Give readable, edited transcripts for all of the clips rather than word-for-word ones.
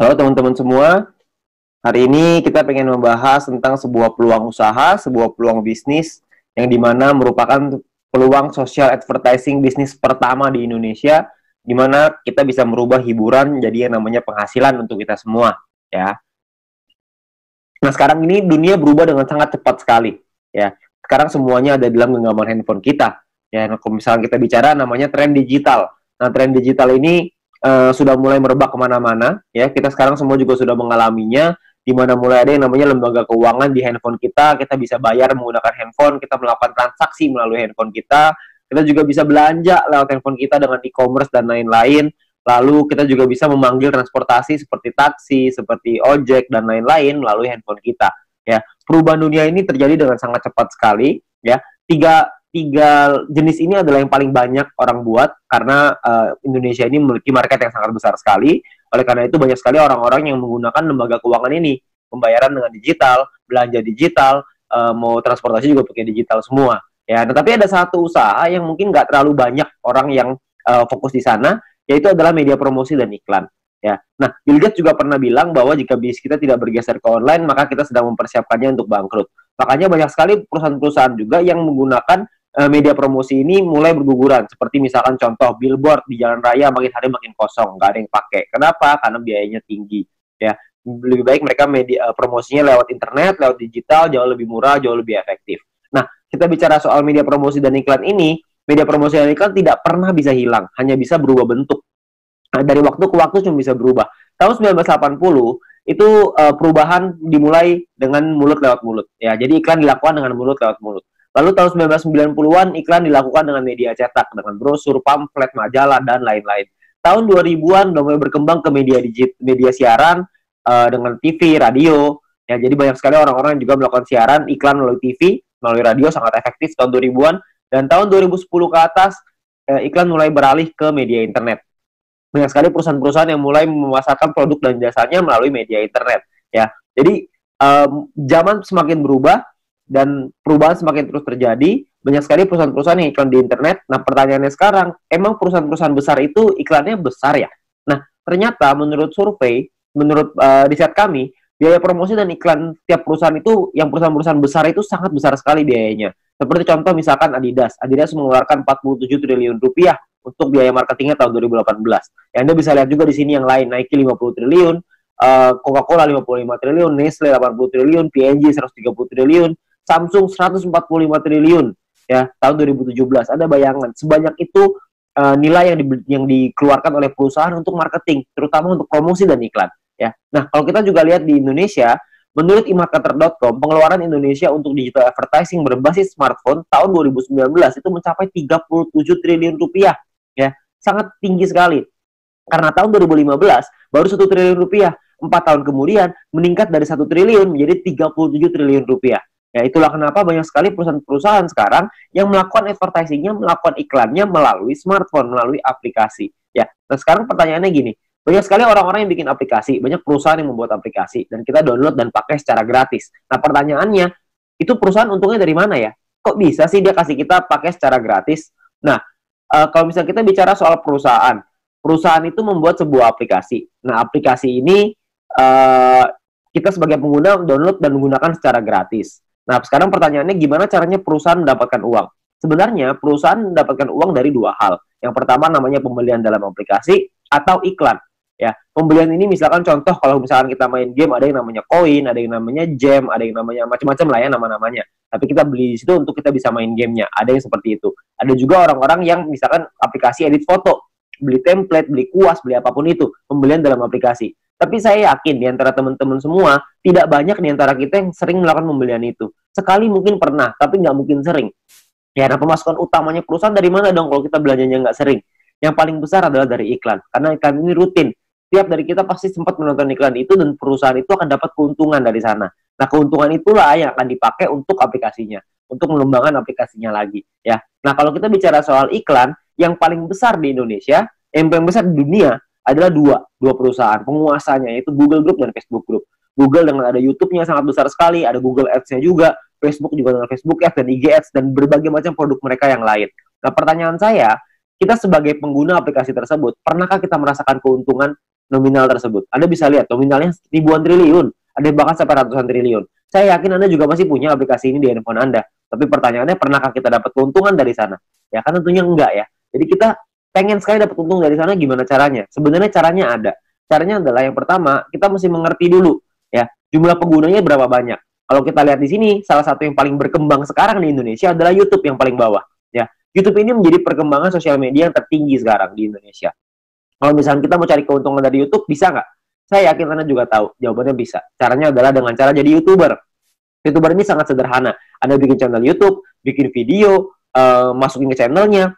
Halo teman-teman semua, hari ini kita pengen membahas tentang sebuah peluang usaha, sebuah peluang bisnis yang dimana merupakan peluang social advertising bisnis pertama di Indonesia, dimana kita bisa merubah hiburan jadi yang namanya penghasilan untuk kita semua, ya. Nah sekarang ini dunia berubah dengan sangat cepat sekali, ya. Sekarang semuanya ada dalam genggaman handphone kita, ya. Nah, kalau misalnya kita bicara namanya tren digital. Nah tren digital ini sudah mulai merebak kemana-mana, ya. Kita sekarang semua juga sudah mengalaminya, di mana mulai ada yang namanya lembaga keuangan di handphone kita bisa bayar menggunakan handphone, kita melakukan transaksi melalui handphone kita juga bisa belanja lewat handphone kita dengan e-commerce dan lain-lain. Lalu kita juga bisa memanggil transportasi seperti taksi, seperti ojek dan lain-lain melalui handphone kita. Ya, perubahan dunia ini terjadi dengan sangat cepat sekali. Ya, tiga jenis ini adalah yang paling banyak orang buat karena Indonesia ini memiliki market yang sangat besar sekali. Oleh karena itu banyak sekali orang-orang yang menggunakan lembaga keuangan ini, pembayaran dengan digital, belanja digital, mau transportasi juga pakai digital semua. Ya, tetapi ada satu usaha yang mungkin nggak terlalu banyak orang yang fokus di sana, yaitu adalah media promosi dan iklan. Ya, nah Bill Gates juga pernah bilang bahwa jika bisnis kita tidak bergeser ke online, maka kita sedang mempersiapkannya untuk bangkrut. Makanya banyak sekali perusahaan-perusahaan juga yang menggunakan media promosi ini mulai berguguran. Seperti misalkan contoh billboard di jalan raya makin hari makin kosong, nggak ada yang pakai. Kenapa? Karena biayanya tinggi. Ya, lebih baik mereka media promosinya lewat internet, lewat digital, jauh lebih murah, jauh lebih efektif. Nah, kita bicara soal media promosi dan iklan ini. Media promosi dan iklan tidak pernah bisa hilang, hanya bisa berubah bentuk. Nah, dari waktu ke waktu cuma bisa berubah. Tahun 1980 itu perubahan dimulai dengan mulut lewat mulut. Ya, jadi iklan dilakukan dengan mulut lewat mulut. Lalu tahun 1990-an iklan dilakukan dengan media cetak, dengan brosur, pamflet, majalah dan lain-lain. Tahun 2000-an udah mulai berkembang ke media siaran dengan TV, radio. Ya, jadi banyak sekali orang-orang yang juga melakukan siaran iklan melalui TV, melalui radio sangat efektif tahun 2000-an. Dan tahun 2010 ke atas, iklan mulai beralih ke media internet. Banyak sekali perusahaan-perusahaan yang mulai memasarkan produk dan jasanya melalui media internet. Ya, jadi zaman semakin berubah dan perubahan semakin terus terjadi. Banyak sekali perusahaan-perusahaan yang iklan di internet. Nah, pertanyaannya sekarang, emang perusahaan-perusahaan besar itu iklannya besar ya? Nah, ternyata menurut survei, menurut riset kami, biaya promosi dan iklan tiap perusahaan itu, yang perusahaan-perusahaan besar itu sangat besar sekali biayanya. Seperti contoh misalkan Adidas. Adidas mengeluarkan 47 triliun rupiah untuk biaya marketingnya tahun 2018. Ya, Anda bisa lihat juga di sini yang lain, Nike 50 triliun, Coca-Cola 55 triliun, Nestle 80 triliun, P&G 130 triliun, Samsung 145 triliun ya tahun 2017. Ada bayangan sebanyak itu nilai yang dikeluarkan oleh perusahaan untuk marketing, terutama untuk promosi dan iklan. Ya. Nah, kalau kita juga lihat di Indonesia, menurut emarketer.com, pengeluaran Indonesia untuk digital advertising berbasis smartphone tahun 2019 itu mencapai 37 triliun rupiah. Ya, sangat tinggi sekali. Karena tahun 2015 baru 1 triliun rupiah. 4 tahun kemudian meningkat dari 1 triliun menjadi 37 triliun rupiah. Ya, itulah kenapa banyak sekali perusahaan-perusahaan sekarang yang melakukan advertisingnya, melakukan iklannya melalui smartphone, melalui aplikasi. Ya, nah sekarang pertanyaannya gini, banyak sekali orang-orang yang bikin aplikasi, banyak perusahaan yang membuat aplikasi, dan kita download dan pakai secara gratis. Nah, pertanyaannya, itu perusahaan untungnya dari mana ya? Kok bisa sih dia kasih kita pakai secara gratis? Nah, kalau misalnya kita bicara soal perusahaan, perusahaan itu membuat sebuah aplikasi. Nah, aplikasi ini kita sebagai pengguna download dan menggunakan secara gratis. Nah, sekarang pertanyaannya gimana caranya perusahaan mendapatkan uang? Sebenarnya perusahaan mendapatkan uang dari dua hal. Yang pertama namanya pembelian dalam aplikasi atau iklan. Ya, pembelian ini misalkan contoh kalau misalkan kita main game, ada yang namanya koin, ada yang namanya gem, ada yang namanya macam-macam lah ya nama-namanya. Tapi kita beli di situ untuk kita bisa main gamenya. Ada yang seperti itu. Ada juga orang-orang yang misalkan aplikasi edit foto, beli template, beli kuas, beli apapun itu, pembelian dalam aplikasi. Tapi saya yakin di antara teman-teman semua, tidak banyak di antara kita yang sering melakukan pembelian itu. Sekali mungkin pernah, tapi nggak mungkin sering. Ya, nah pemasukan utamanya perusahaan dari mana dong kalau kita belanjanya nggak sering? Yang paling besar adalah dari iklan. Karena iklan ini rutin. Tiap dari kita pasti sempat menonton iklan itu dan perusahaan itu akan dapat keuntungan dari sana. Nah, keuntungan itulah yang akan dipakai untuk aplikasinya, untuk mengembangkan aplikasinya lagi. Ya. Nah, kalau kita bicara soal iklan, yang paling besar di Indonesia, yang paling besar di dunia adalah dua perusahaan penguasanya, yaitu Google Group dan Facebook Group. Google dengan ada YouTube-nya sangat besar sekali, ada Google Ads-nya juga, Facebook juga dengan Facebook Ads dan IG Ads dan berbagai macam produk mereka yang lain. Nah, pertanyaan saya, kita sebagai pengguna aplikasi tersebut, pernahkah kita merasakan keuntungan nominal tersebut. Anda bisa lihat nominalnya ribuan triliun, ada bahkan sampai ratusan triliun. Saya yakin Anda juga pasti punya aplikasi ini di handphone Anda. Tapi pertanyaannya, pernahkah kita dapat keuntungan dari sana? Ya kan tentunya enggak ya. Jadi kita pengen sekali dapat untung dari sana, gimana caranya? Sebenarnya caranya ada. Caranya adalah yang pertama, kita mesti mengerti dulu ya, jumlah penggunanya berapa banyak. Kalau kita lihat di sini, salah satu yang paling berkembang sekarang di Indonesia adalah YouTube yang paling bawah. Ya, YouTube ini menjadi perkembangan sosial media yang tertinggi sekarang di Indonesia. Kalau misalnya kita mau cari keuntungan dari YouTube, bisa nggak? Saya yakin Anda juga tahu, jawabannya bisa. Caranya adalah dengan cara jadi YouTuber. YouTuber ini sangat sederhana. Anda bikin channel YouTube, bikin video, masukin ke channelnya,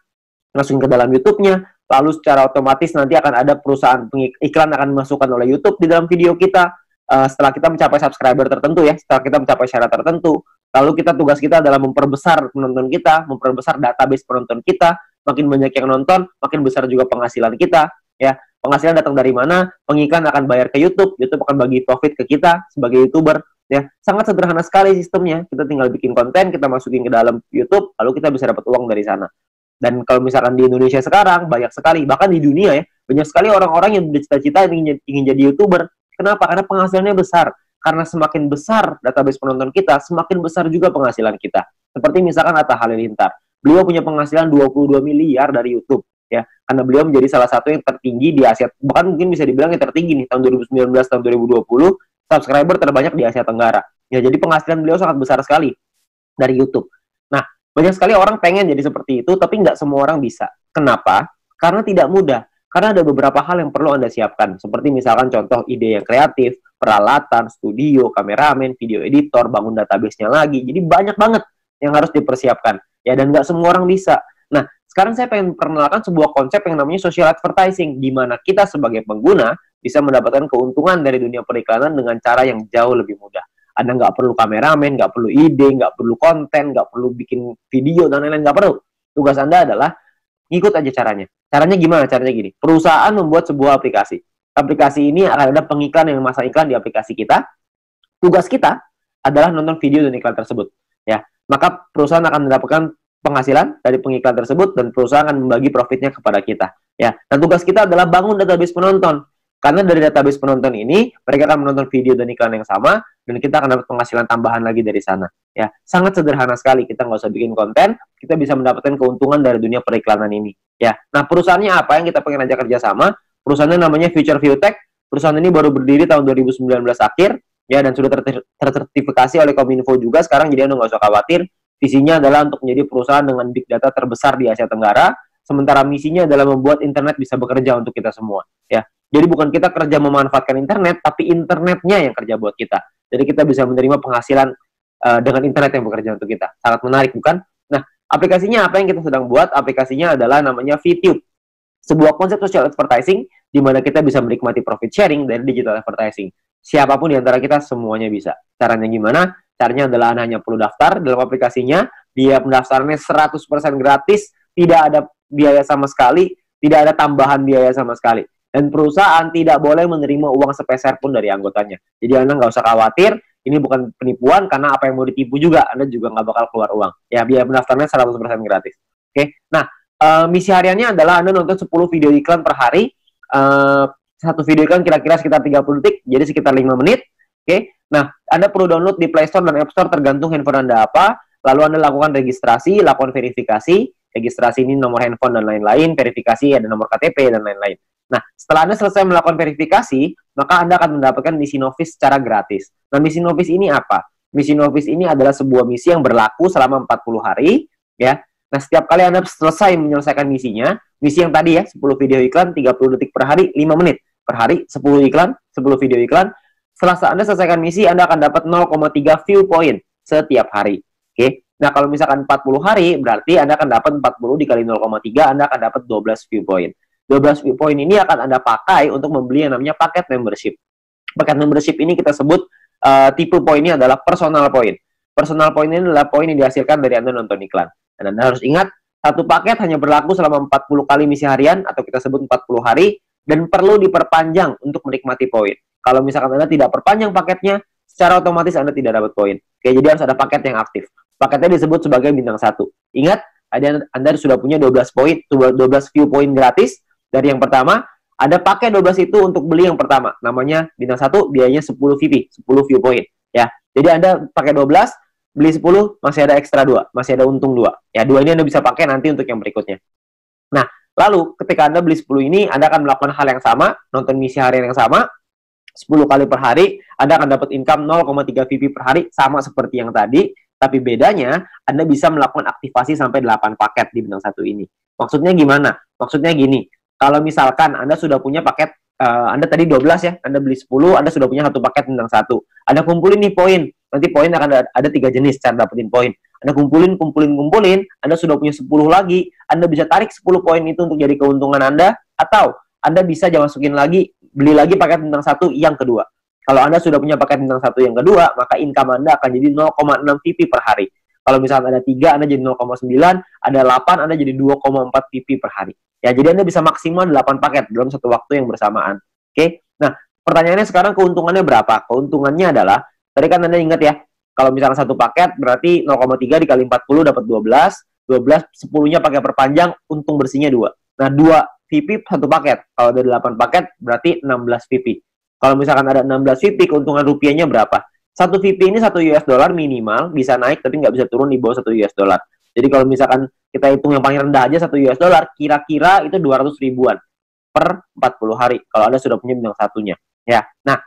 masukin ke dalam YouTube-nya, lalu secara otomatis nanti akan ada perusahaan iklan akan dimasukkan oleh YouTube di dalam video kita. Setelah kita mencapai subscriber tertentu ya, setelah kita mencapai syarat tertentu, lalu tugas kita adalah memperbesar penonton kita, memperbesar database penonton kita. Makin banyak yang nonton, makin besar juga penghasilan kita. Ya, penghasilan datang dari mana? Pengiklan akan bayar ke YouTube, YouTube akan bagi profit ke kita sebagai YouTuber. Ya, sangat sederhana sekali sistemnya. Kita tinggal bikin konten, kita masukin ke dalam YouTube, lalu kita bisa dapat uang dari sana. Dan kalau misalkan di Indonesia sekarang banyak sekali, bahkan di dunia ya, banyak sekali orang-orang yang bercita-cita ingin jadi YouTuber. Kenapa? Karena penghasilannya besar. Karena semakin besar database penonton kita, semakin besar juga penghasilan kita. Seperti misalkan Atta Halilintar. Beliau punya penghasilan 22 miliar dari YouTube. Ya, karena beliau menjadi salah satu yang tertinggi di Asia, bahkan mungkin bisa dibilang yang tertinggi nih, tahun 2019, tahun 2020, subscriber terbanyak di Asia Tenggara. Ya, jadi penghasilan beliau sangat besar sekali dari YouTube. Nah, banyak sekali orang pengen jadi seperti itu, tapi nggak semua orang bisa. Kenapa? Karena tidak mudah. Karena ada beberapa hal yang perlu Anda siapkan, seperti misalkan contoh ide yang kreatif, peralatan, studio, kameramen, video editor, bangun database-nya lagi. Jadi banyak banget yang harus dipersiapkan. Ya, dan nggak semua orang bisa. Nah, sekarang saya pengen perkenalkan sebuah konsep yang namanya social advertising, di mana kita sebagai pengguna bisa mendapatkan keuntungan dari dunia periklanan dengan cara yang jauh lebih mudah. Anda nggak perlu kameramen, nggak perlu ide, nggak perlu konten, nggak perlu bikin video, dan lain-lain, nggak perlu. Tugas Anda adalah ngikut aja caranya. Caranya gimana? Caranya gini. Perusahaan membuat sebuah aplikasi. Aplikasi ini akan ada pengiklan yang memasang iklan di aplikasi kita. Tugas kita adalah nonton video dan iklan tersebut. Ya, maka perusahaan akan mendapatkan penghasilan dari pengiklan tersebut dan perusahaan akan membagi profitnya kepada kita. Ya, dan tugas kita adalah bangun database penonton. Karena dari database penonton ini, mereka akan menonton video dan iklan yang sama, dan kita akan dapat penghasilan tambahan lagi dari sana. Ya, sangat sederhana sekali. Kita nggak usah bikin konten, kita bisa mendapatkan keuntungan dari dunia periklanan ini. Ya, nah perusahaannya apa yang kita pengen ajak kerjasama? Perusahaannya namanya Future View Tech. Perusahaan ini baru berdiri tahun 2019 akhir, ya, dan sudah tersertifikasi oleh Kominfo juga. Sekarang jadi Anda nggak usah khawatir. Visinya adalah untuk menjadi perusahaan dengan big data terbesar di Asia Tenggara. Sementara misinya adalah membuat internet bisa bekerja untuk kita semua. Ya, jadi bukan kita kerja memanfaatkan internet, tapi internetnya yang kerja buat kita. Jadi kita bisa menerima penghasilan dengan internet yang bekerja untuk kita. Sangat menarik, bukan? Nah, aplikasinya apa yang kita sedang buat? Aplikasinya adalah namanya VTube. Sebuah konsep social advertising di mana kita bisa menikmati profit sharing dari digital advertising. Siapapun di antara kita semuanya bisa. Caranya gimana? Caranya adalah Anda hanya perlu daftar dalam aplikasinya. Biaya pendaftarannya 100% gratis, tidak ada biaya sama sekali, tidak ada tambahan biaya sama sekali. Dan perusahaan tidak boleh menerima uang sepeser pun dari anggotanya. Jadi Anda nggak usah khawatir, ini bukan penipuan, karena apa yang mau ditipu juga, Anda juga nggak bakal keluar uang. Ya, biaya pendaftarannya 100% gratis. Oke, nah, misi hariannya adalah Anda nonton 10 video iklan per hari. Satu video iklan kira-kira sekitar 30 detik, jadi sekitar 5 menit. Oke, nah, Anda perlu download di Play Store dan App Store tergantung handphone Anda apa. Lalu Anda lakukan registrasi, lakukan verifikasi. Registrasi ini nomor handphone dan lain-lain, verifikasi ada nomor KTP dan lain-lain. Nah, setelah Anda selesai melakukan verifikasi, maka Anda akan mendapatkan misi novis secara gratis. Nah, misi novis ini apa? Misi novis ini adalah sebuah misi yang berlaku selama 40 hari, ya. Nah, setiap kali Anda selesai menyelesaikan misinya, misi yang tadi ya, 10 video iklan, 30 detik per hari, 5 menit per hari, 10 iklan, 10 video iklan. Setelah Anda selesaikan misi, Anda akan dapat 0,3 view point setiap hari. Oke. Nah, kalau misalkan 40 hari, berarti Anda akan dapat 40 dikali 0,3, Anda akan dapat 12 view point. 12 view point ini akan Anda pakai untuk membeli yang namanya paket membership. Paket membership ini kita sebut tipe poinnya adalah personal point. Personal point ini adalah poin yang dihasilkan dari Anda nonton iklan. Dan Anda harus ingat, satu paket hanya berlaku selama 40 kali misi harian, atau kita sebut 40 hari, dan perlu diperpanjang untuk menikmati poin. Kalau misalkan Anda tidak perpanjang paketnya, secara otomatis Anda tidak dapat poin. Oke, jadi harus ada paket yang aktif. Paketnya disebut sebagai bintang 1. Ingat, Anda sudah punya 12 poin, 12 view point gratis. Dari yang pertama, Ada pakai 12 itu untuk beli yang pertama. Namanya bintang 1, biayanya 10 VP, 10 viewpoint. Ya. Jadi Anda pakai 12, beli 10, masih ada ekstra 2. Masih ada untung 2. Ya, 2 ini Anda bisa pakai nanti untuk yang berikutnya. Nah, lalu ketika Anda beli 10 ini, Anda akan melakukan hal yang sama, nonton misi harian yang sama, 10 kali per hari, Anda akan dapat income 0,3 VP per hari, sama seperti yang tadi, tapi bedanya, Anda bisa melakukan aktivasi sampai 8 paket di bintang 1 ini. Maksudnya gimana? Maksudnya gini, kalau misalkan Anda sudah punya paket, Anda tadi 12 ya, Anda beli 10, Anda sudah punya 1 paket bintang 1. Anda kumpulin nih poin, nanti poin akan ada 3 jenis cara dapetin poin. Anda kumpulin, Anda sudah punya 10 lagi, Anda bisa tarik 10 poin itu untuk jadi keuntungan Anda, atau Anda bisa masukin lagi, beli lagi paket bintang 1 yang kedua. Kalau Anda sudah punya paket bintang 1 yang kedua, maka income Anda akan jadi 0,6 VP per hari. Kalau misalnya ada 3, Anda jadi 0,9, ada 8, Anda jadi 2,4 VP per hari. Ya, jadi Anda bisa maksimal 8 paket dalam satu waktu yang bersamaan. Oke? Nah, pertanyaannya sekarang keuntungannya berapa? Keuntungannya adalah, tadi kan Anda ingat ya, kalau misalnya satu paket berarti 0,3 dikali 40 dapat 12, 10-nya pakai perpanjang, untung bersihnya 2. Nah, 2 VP satu paket. Kalau ada 8 paket berarti 16 VP. Kalau misalkan ada 16 VP, keuntungan rupiahnya berapa? Satu VP ini 1 US dollar minimal, bisa naik tapi nggak bisa turun di bawah 1 US dollar. Jadi kalau misalkan kita hitung yang paling rendah aja 1 US dollar, kira-kira itu 200 ribuan per 40 hari. Kalau Anda sudah punya bintang satunya. Ya. Nah,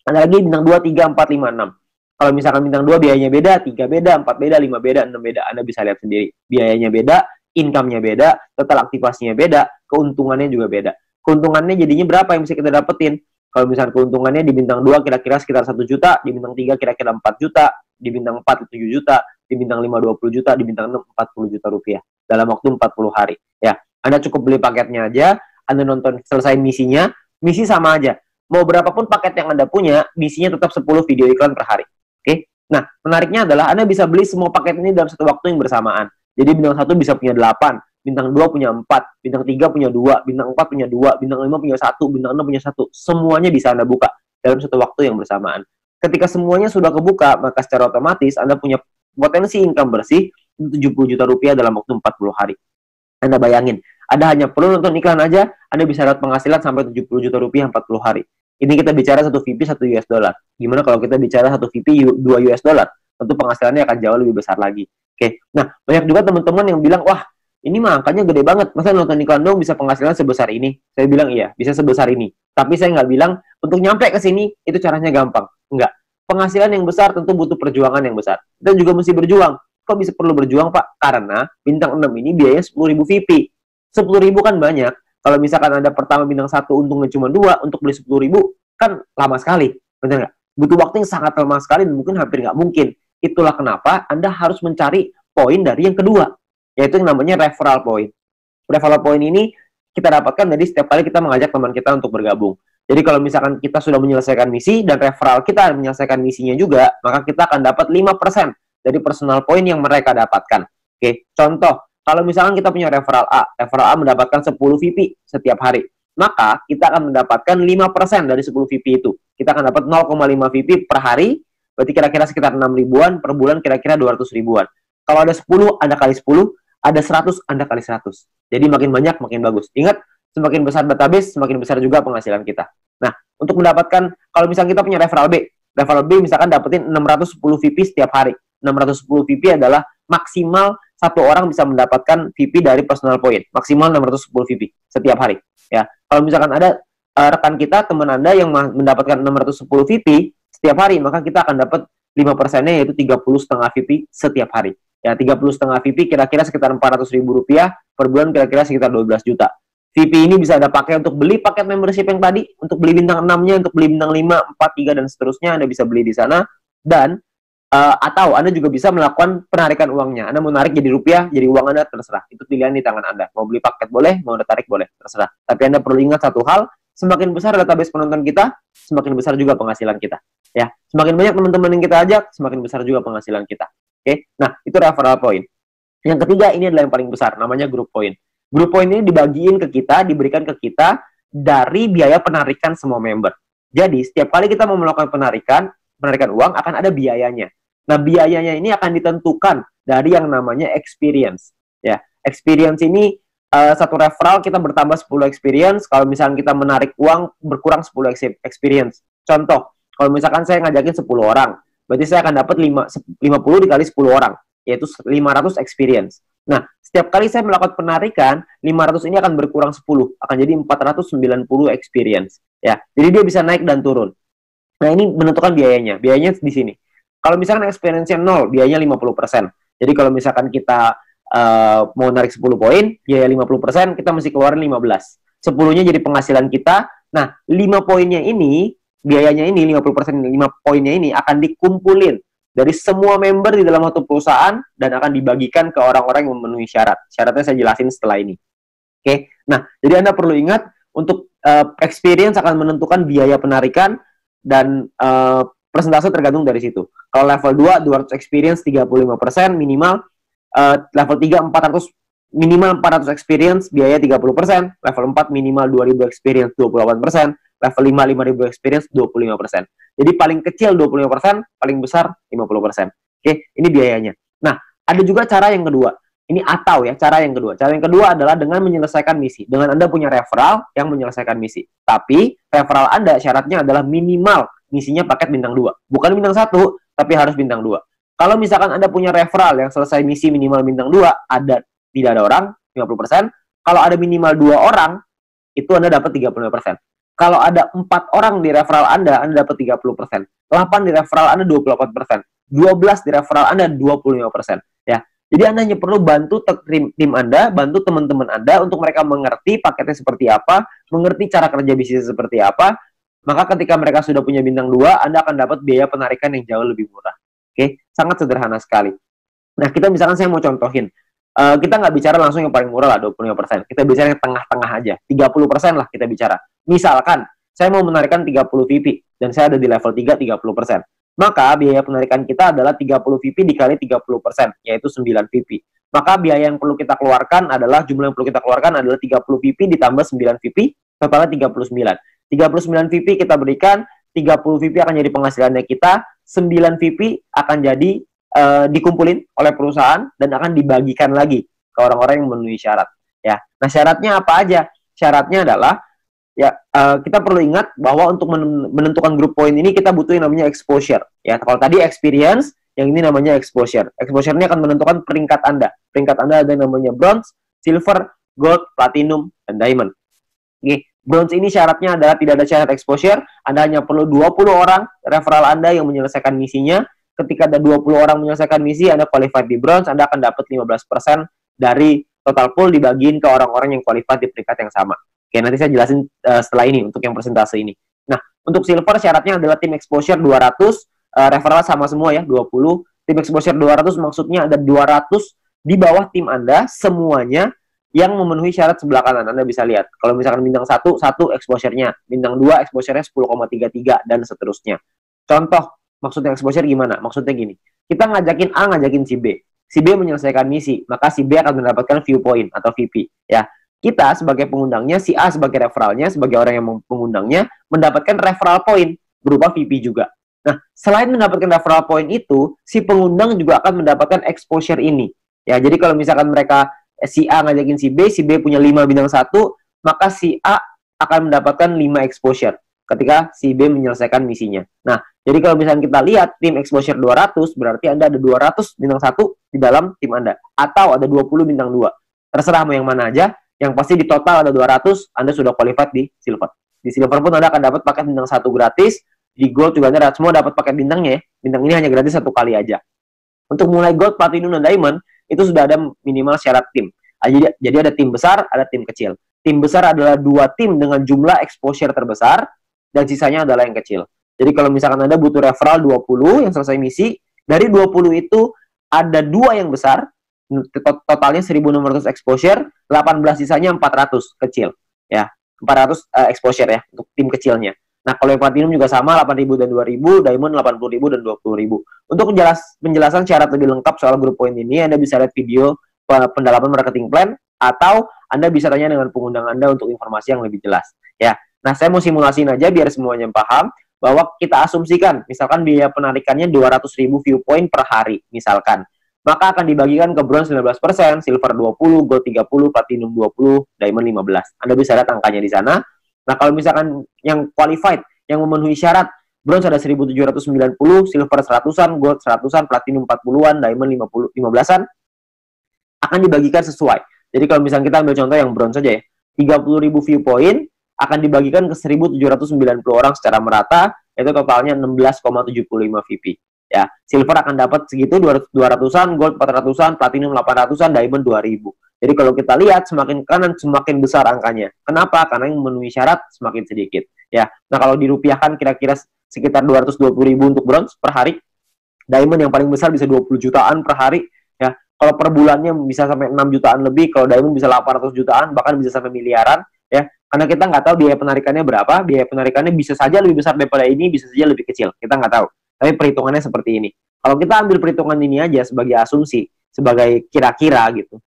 ada lagi bintang 2, 3, 4, 5, 6. Kalau misalkan bintang 2 biayanya beda, 3 beda, 4 beda, 5 beda, 6 beda. Anda bisa lihat sendiri. Biayanya beda, income-nya beda, total aktivasinya beda, keuntungannya juga beda. Keuntungannya jadinya berapa yang bisa kita dapetin? Kalau misalnya keuntungannya di bintang 2 kira-kira sekitar 1 juta, di bintang 3 kira-kira 4 juta, di bintang 4 7 juta, di bintang 5 20 juta, di bintang 6 40 juta rupiah dalam waktu 40 hari. Ya, Anda cukup beli paketnya aja, Anda nonton selesai misinya, misi sama aja. Mau berapapun paket yang Anda punya, misinya tetap 10 video iklan per hari. Oke? Nah, menariknya adalah Anda bisa beli semua paket ini dalam satu waktu yang bersamaan. Jadi bintang 1 bisa punya 8, bintang 2 punya 4, bintang 3 punya 2, bintang 4 punya 2, bintang 5 punya 1, bintang 6 punya 1. Semuanya bisa Anda buka dalam satu waktu yang bersamaan. Ketika semuanya sudah kebuka, maka secara otomatis Anda punya potensi income bersih 70 juta rupiah dalam waktu 40 hari. Anda bayangin, Anda hanya perlu nonton iklan aja, Anda bisa dapat penghasilan sampai 70 juta rupiah 40 hari. Ini kita bicara 1 VP 1 US dollar. Gimana kalau kita bicara 1 VP 2 US dollar? Tentu penghasilannya akan jauh lebih besar lagi. Oke. Nah, banyak juga teman-teman yang bilang, wah, ini mah angkanya gede banget. Masa nonton iklan dong bisa penghasilan sebesar ini? Saya bilang iya, bisa sebesar ini. Tapi saya nggak bilang untuk nyampe ke sini itu caranya gampang. Enggak. Penghasilan yang besar tentu butuh perjuangan yang besar. Kita juga mesti berjuang. Kok bisa perlu berjuang, Pak? Karena bintang 6 ini biayanya 10.000 VP. 10.000 kan banyak. Kalau misalkan Anda pertama bintang 1 untungnya cuma 2, untuk beli 10.000 kan lama sekali. Benar nggak? Butuh waktu yang sangat lama sekali dan mungkin hampir nggak mungkin. Itulah kenapa Anda harus mencari poin dari yang kedua, yaitu yang namanya referral point. Referral point ini kita dapatkan dari setiap kali kita mengajak teman kita untuk bergabung. Jadi kalau misalkan kita sudah menyelesaikan misi dan referral kita menyelesaikan misinya juga, maka kita akan dapat 5% dari personal point yang mereka dapatkan. Oke, contoh, kalau misalkan kita punya referral A mendapatkan 10 VP setiap hari, maka kita akan mendapatkan 5% dari 10 VP itu. Kita akan dapat 0,5 VP per hari, berarti kira-kira sekitar 6 ribuan, per bulan kira-kira 200 ribuan. Kalau ada 10, Anda kali 10, ada 100, Anda kali 100. Jadi makin banyak, makin bagus. Ingat, semakin besar database, semakin besar juga penghasilan kita. Nah, untuk mendapatkan, kalau misalnya kita punya referral B misalkan dapetin 610 VP setiap hari. 610 VP adalah maksimal satu orang bisa mendapatkan VP dari personal point. Maksimal 610 VP setiap hari. Ya, kalau misalkan ada rekan kita, teman Anda yang mendapatkan 610 VP setiap hari, maka kita akan dapat 5%-nya yaitu 30,5 VP setiap hari. Ya, 30,5 VP kira-kira sekitar 400 ribu rupiah per bulan, kira-kira sekitar 12 juta. VP ini bisa Anda pakai untuk beli paket membership yang tadi, untuk beli bintang 6-nya, untuk beli bintang 5, 4, 3, dan seterusnya, Anda bisa beli di sana. Dan, atau Anda juga bisa melakukan penarikan uangnya. Anda mau narik jadi rupiah, jadi uang Anda, terserah. Itu pilihan di tangan Anda. Mau beli paket boleh, mau Anda tarik boleh, terserah. Tapi Anda perlu ingat satu hal, semakin besar database penonton kita, semakin besar juga penghasilan kita. Ya, semakin banyak teman-teman yang kita ajak, semakin besar juga penghasilan kita. Oke, nah itu referral point. Yang ketiga ini adalah yang paling besar, namanya group point. Group point ini dibagiin ke kita, diberikan ke kita dari biaya penarikan semua member. Jadi setiap kali kita mau melakukan penarikan uang akan ada biayanya. Nah, biayanya ini akan ditentukan dari yang namanya experience. Ya, experience ini satu referral kita bertambah 10 experience. Kalau misalkan kita menarik uang berkurang 10 experience. Contoh, kalau misalkan saya ngajakin 10 orang, berarti saya akan dapat 50 dikali 10 orang, yaitu 500 experience. Nah, setiap kali saya melakukan penarikan, 500 ini akan berkurang 10, akan jadi 490 experience. Ya, jadi dia bisa naik dan turun. Nah, ini menentukan biayanya. Biayanya di sini. Kalau misalkan experience-nya 0, biayanya 50%. Jadi kalau misalkan kita mau narik 10 poin, biaya 50%, kita mesti keluarin 15. 10-nya jadi penghasilan kita. Nah, 5 poinnya ini, biayanya ini, 50%, 5 poinnya ini akan dikumpulin dari semua member di dalam satu perusahaan dan akan dibagikan ke orang-orang yang memenuhi syarat. Syaratnya saya jelasin setelah ini. Oke, nah, jadi Anda perlu ingat, untuk experience akan menentukan biaya penarikan dan persentase tergantung dari situ. Kalau level 2, 200 experience, 35% minimal. Level 3, 400 minimal 400 experience, biaya 30%. Level 4 minimal 2000 experience, 28%. Level 5, 5000 experience, 25%. Jadi paling kecil 25%, paling besar 50%. Oke, ini biayanya. Nah, ada juga cara yang kedua. Ini atau ya, cara yang kedua. Cara yang kedua adalah dengan menyelesaikan misi. Dengan Anda punya referral yang menyelesaikan misi. Tapi referral Anda syaratnya adalah minimal misinya paket bintang 2. Bukan bintang 1, tapi harus bintang 2. Kalau misalkan Anda punya referral yang selesai misi minimal bintang 2, tidak ada orang, 50%. Kalau ada minimal 2 orang, itu Anda dapat 35%. Kalau ada 4 orang di referral Anda dapat 30%. 8 di referral Anda, 28%. 12 di referral Anda, 25%. Ya. Jadi Anda hanya perlu bantu tim Anda, bantu teman-teman Anda untuk mereka mengerti paketnya seperti apa, mengerti cara kerja bisnis seperti apa. Maka ketika mereka sudah punya bintang 2, Anda akan dapat biaya penarikan yang jauh lebih murah. Oke, sangat sederhana sekali. Nah, kita misalkan saya mau contohin. Kita nggak bicara langsung yang paling murah lah, 25%. Kita bicara yang tengah-tengah aja. 30% lah kita bicara. Misalkan, saya mau menarikan 30 VP, dan saya ada di level 3, 30%. Maka, biaya penarikan kita adalah 30 VP dikali 30%, yaitu 9 VP. Maka, biaya yang perlu kita keluarkan adalah, jumlah yang perlu kita keluarkan adalah 30 VP ditambah 9 VP, totalnya 39. 39 VP kita berikan, 30 VP akan jadi penghasilannya kita, 9 VP akan jadi dikumpulin oleh perusahaan dan akan dibagikan lagi ke orang-orang yang memenuhi syarat. Ya, nah syaratnya apa aja? Syaratnya adalah ya kita perlu ingat bahwa untuk menentukan grup poin ini kita butuh yang namanya exposure. Ya, kalau tadi experience, yang ini namanya exposure. Exposure ini akan menentukan peringkat Anda. Peringkat Anda ada yang namanya bronze, silver, gold, platinum, dan diamond. Oke. Bronze ini syaratnya adalah tidak ada syarat exposure. Anda hanya perlu 20 orang referral Anda yang menyelesaikan misinya. Ketika ada 20 orang menyelesaikan misi, Anda qualified di bronze, Anda akan dapat 15% dari total pool dibagiin ke orang-orang yang qualified di peringkat yang sama. Oke, nanti saya jelasin setelah ini untuk yang persentase ini. Nah, untuk silver syaratnya adalah tim exposure 200, referral sama semua ya, 20. Tim exposure 200 maksudnya ada 200 di bawah tim Anda semuanya yang memenuhi syarat sebelah kanan. Anda bisa lihat. Kalau misalkan bintang 1 exposure-nya. Bintang 2 exposure-nya 10,33 dan seterusnya. Contoh, maksudnya exposure gimana? Maksudnya gini. Kita ngajakin A, ngajakin si B. Si B menyelesaikan misi, maka si B akan mendapatkan viewpoint atau VP. Ya. Kita sebagai pengundangnya, si A sebagai referralnya, sebagai orang yang mengundangnya, mendapatkan referral point berupa VP juga. Nah, selain mendapatkan referral point itu, si pengundang juga akan mendapatkan exposure ini. Ya, jadi kalau misalkan mereka si A ngajakin si B punya 5 bintang 1, maka si A akan mendapatkan 5 exposure ketika si B menyelesaikan misinya. Nah, jadi kalau misalnya kita lihat tim exposure 200, berarti Anda ada 200 bintang 1 di dalam tim Anda. Atau ada 20 bintang 2. Terserah mau yang mana aja, yang pasti di total ada 200, Anda sudah qualified di silver. Di silver pun Anda akan dapat paket bintang 1 gratis, di gold juga Anda semua dapat paket bintangnya ya. Bintang ini hanya gratis 1 kali aja. Untuk mulai gold, platinum, dan diamond, itu sudah ada minimal syarat tim. Jadi ada tim besar, ada tim kecil. Tim besar adalah 2 tim dengan jumlah exposure terbesar, dan sisanya adalah yang kecil. Jadi kalau misalkan Anda butuh referral 20 yang selesai misi, dari 20 itu ada 2 yang besar, totalnya 1.600 exposure, 18 sisanya 400 kecil. Ya, 400 exposure ya, untuk tim kecilnya. Nah, kalau yang platinum juga sama, 8.000 dan 2.000, diamond 80.000 dan 20.000. Untuk penjelasan syarat lebih lengkap soal grup poin ini, Anda bisa lihat video pendalaman marketing plan, atau Anda bisa tanya dengan pengundang Anda untuk informasi yang lebih jelas. Ya, nah saya mau simulasiin aja biar semuanya paham, bahwa kita asumsikan, misalkan biaya penarikannya 200.000 viewpoint per hari, misalkan. maka akan dibagikan ke bronze 19%, silver 20%, gold 30%, platinum 20%, diamond 15%. Anda bisa lihat angkanya di sana. Nah, kalau misalkan yang qualified, yang memenuhi syarat, bronze ada 1790, silver 100-an, gold 100-an, platinum 40-an, diamond 15-an, akan dibagikan sesuai. Jadi kalau misalnya kita ambil contoh yang bronze saja ya, 30.000 viewpoint akan dibagikan ke 1.790 orang secara merata, itu totalnya 16,75 VP. Ya, silver akan dapat segitu 200-an, gold 400-an, platinum 800-an, diamond 2.000. Jadi kalau kita lihat semakin kanan semakin besar angkanya. Kenapa? Karena yang memenuhi syarat semakin sedikit. Ya, nah kalau dirupiahkan kira-kira sekitar 220.000 untuk bronze per hari. Diamond yang paling besar bisa 20 jutaan per hari. Ya, kalau per bulannya bisa sampai 6 jutaan lebih, kalau diamond bisa 800 jutaan, bahkan bisa sampai miliaran. Ya, karena kita nggak tahu biaya penarikannya berapa. Biaya penarikannya bisa saja lebih besar daripada ini, bisa saja lebih kecil. Kita nggak tahu. Tapi perhitungannya seperti ini. Kalau kita ambil perhitungan ini aja sebagai asumsi, sebagai kira-kira gitu,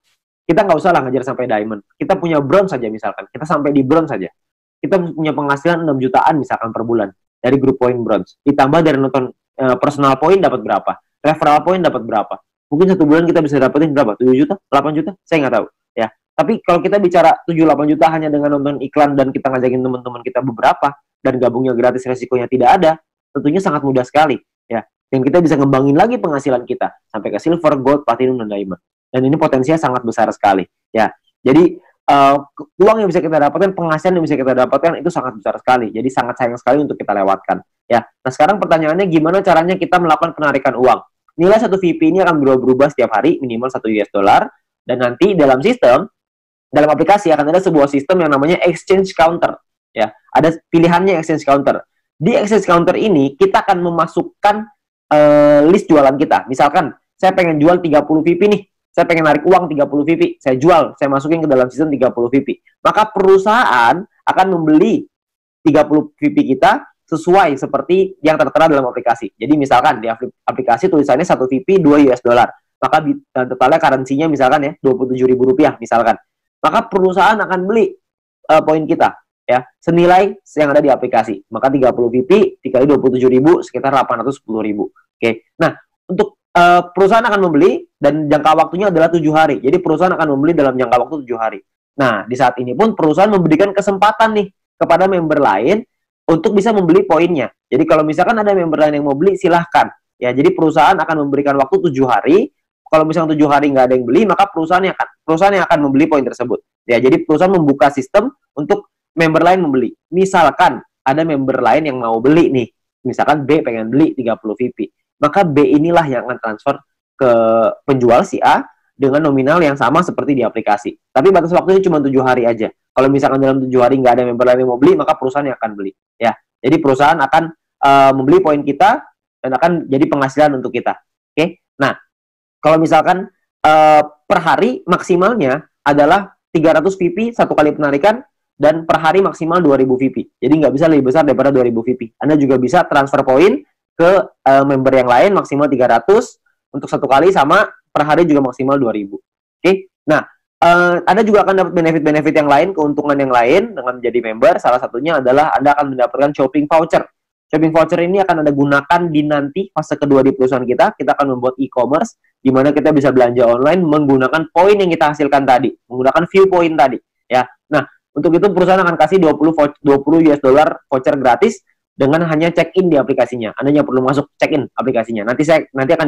kita nggak usah lah ngejar sampai diamond. Kita punya bronze saja misalkan. Kita sampai di bronze saja. Kita punya penghasilan 6 jutaan misalkan per bulan dari grup poin bronze. Ditambah dari nonton personal point dapat berapa? Referral point dapat berapa? Mungkin satu bulan kita bisa dapetin berapa? 7 juta? 8 juta? Saya nggak tahu. Ya. Tapi kalau kita bicara 7-8 juta hanya dengan nonton iklan dan kita ngajakin teman-teman kita beberapa dan gabungnya gratis, resikonya tidak ada, tentunya sangat mudah sekali. Ya. Dan kita bisa ngembangin lagi penghasilan kita sampai ke silver, gold, platinum, dan diamond. Dan ini potensinya sangat besar sekali. Ya. Jadi uang yang bisa kita dapatkan, penghasilan yang bisa kita dapatkan itu sangat besar sekali. Jadi sangat sayang sekali untuk kita lewatkan. Ya. Nah sekarang pertanyaannya gimana caranya kita melakukan penarikan uang? Nilai satu VP ini akan berubah-ubah setiap hari, minimal 1 US dollar. Dan nanti dalam sistem, dalam aplikasi akan ada sebuah sistem yang namanya exchange counter. Ya, ada pilihannya exchange counter. Di exchange counter ini kita akan memasukkan list jualan kita. Misalkan saya pengen jual 30 VP nih. Saya pengen narik uang 30 VP. Saya jual, saya masukin ke dalam sistem 30 VP. Maka perusahaan akan membeli 30 VP kita sesuai seperti yang tertera dalam aplikasi. Jadi misalkan di aplikasi tulisannya 1 VP 2 US dollar. Maka totalnya currency-nya misalkan ya Rp27.000 misalkan. Maka perusahaan akan beli poin kita ya senilai yang ada di aplikasi. Maka 30 VP dikali 27.000 sekitar 810.000. Oke. Nah, untuk perusahaan akan membeli dan jangka waktunya adalah 7 hari. Jadi perusahaan akan membeli dalam jangka waktu 7 hari. Nah, di saat ini pun perusahaan memberikan kesempatan nih kepada member lain untuk bisa membeli poinnya. Jadi kalau misalkan ada member lain yang mau beli, silahkan. Ya, jadi perusahaan akan memberikan waktu 7 hari. Kalau misalnya 7 hari nggak ada yang beli, maka perusahaan yang akan membeli poin tersebut. Ya, jadi perusahaan membuka sistem untuk member lain membeli. Misalkan ada member lain yang mau beli nih. Misalkan B pengen beli 30 VP. Maka B inilah yang akan transfer ke penjual si A dengan nominal yang sama seperti di aplikasi. Tapi batas waktunya cuma 7 hari aja. Kalau misalkan dalam 7 hari nggak ada member lain yang mau beli, maka perusahaan yang akan beli. Ya, jadi perusahaan akan membeli poin kita dan akan jadi penghasilan untuk kita. Oke? Nah, kalau misalkan per hari maksimalnya adalah 300 VP satu kali penarikan dan per hari maksimal 2000 VP. Jadi nggak bisa lebih besar daripada 2000 VP. Anda juga bisa transfer poin ke member yang lain maksimal 300 untuk satu kali sama per hari juga maksimal 2000. Oke. Nah, Anda juga akan dapat benefit-benefit yang lain, keuntungan yang lain dengan menjadi member. Salah satunya adalah Anda akan mendapatkan shopping voucher. Shopping voucher ini akan Anda gunakan di nanti fase kedua di perusahaan kita. Kita akan membuat e-commerce di mana kita bisa belanja online menggunakan poin yang kita hasilkan tadi, menggunakan view point tadi, ya. Nah, untuk itu perusahaan akan kasih 20 US dollar voucher gratis dengan hanya check-in di aplikasinya. Anda hanya perlu masuk check-in aplikasinya. Nanti akan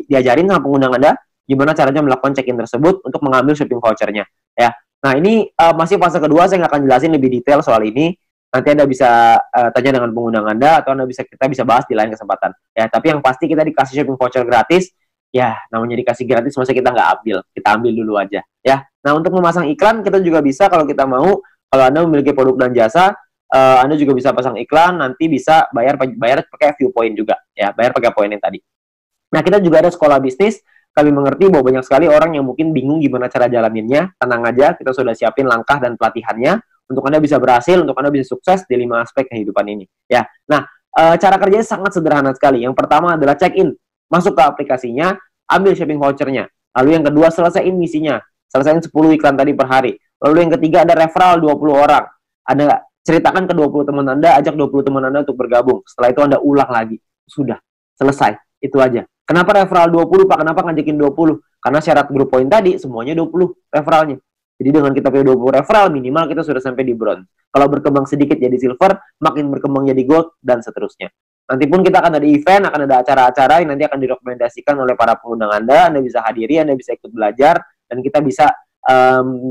diajarin sama pengguna Anda gimana caranya melakukan check-in tersebut untuk mengambil shopping vouchernya. Ya. Nah, ini masih fase kedua, saya nggak akan jelasin lebih detail soal ini. Nanti Anda bisa tanya dengan pengguna Anda atau kita bisa bahas di lain kesempatan. Ya, tapi yang pasti kita dikasih shopping voucher gratis. Ya, namanya dikasih gratis, masa kita nggak ambil? Kita ambil dulu aja. Ya. Nah, untuk memasang iklan kita juga bisa kalau kita mau. Kalau Anda memiliki produk dan jasa, Anda juga bisa pasang iklan, nanti bisa bayar pakai view point juga, ya, bayar pakai poin yang tadi. Nah, kita juga ada sekolah bisnis. Kami mengerti bahwa banyak sekali orang yang mungkin bingung gimana cara jalaninnya. Tenang aja, kita sudah siapin langkah dan pelatihannya untuk Anda bisa berhasil, untuk Anda bisa sukses di 5 aspek kehidupan ini. Ya, nah, cara kerjanya sangat sederhana sekali. Yang pertama adalah check-in, masuk ke aplikasinya, ambil shopping vouchernya. Lalu yang kedua, selesaiin misinya, selesaiin 10 iklan tadi per hari. Lalu yang ketiga ada referral 20 orang. Anda ceritakan ke 20 teman Anda, ajak 20 teman Anda untuk bergabung. Setelah itu Anda ulang lagi. Sudah, selesai. Itu aja. Kenapa referral 20, Pak? Kenapa ngajakin 20? Karena syarat grup poin tadi semuanya 20 referralnya. Jadi dengan kita punya 20 referral, minimal kita sudah sampai di bronze. Kalau berkembang sedikit jadi silver, makin berkembang jadi gold, dan seterusnya. Nanti pun kita akan ada event, akan ada acara-acara yang nanti akan direkomendasikan oleh para pengundang Anda bisa hadiri, Anda bisa ikut belajar, dan kita bisa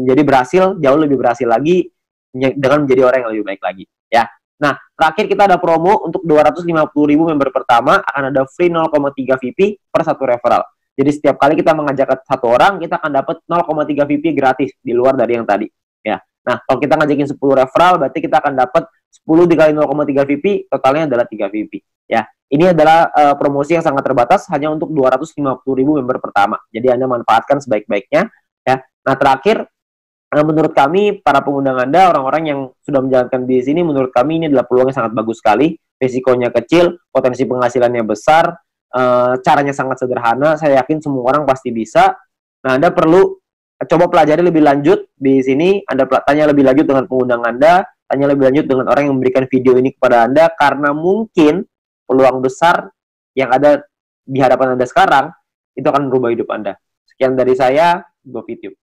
jadi berhasil, jauh lebih berhasil lagi, dengan menjadi orang yang lebih baik lagi. Ya. Nah, terakhir kita ada promo untuk 250.000 member pertama, akan ada free 0,3 VP per satu referral. Jadi setiap kali kita mengajak satu orang, kita akan dapat 0,3 VP gratis di luar dari yang tadi. Ya. Nah, kalau kita ngajakin 10 referral, berarti kita akan dapat 10 dikali 0,3 VP, totalnya adalah 3 VP. Ya. Ini adalah promosi yang sangat terbatas, hanya untuk 250.000 member pertama. Jadi Anda manfaatkan sebaik-baiknya. Ya. Nah, terakhir, menurut kami, para pengundang Anda, orang-orang yang sudah menjalankan bisnis ini, menurut kami ini adalah peluang yang sangat bagus sekali. Risikonya kecil, potensi penghasilannya besar, caranya sangat sederhana. Saya yakin semua orang pasti bisa. Nah, Anda perlu coba pelajari lebih lanjut di sini. Anda tanya lebih lanjut dengan pengundang Anda, tanya lebih lanjut dengan orang yang memberikan video ini kepada Anda, karena mungkin peluang besar yang ada di hadapan Anda sekarang, itu akan merubah hidup Anda. Sekian dari saya, GoFitube.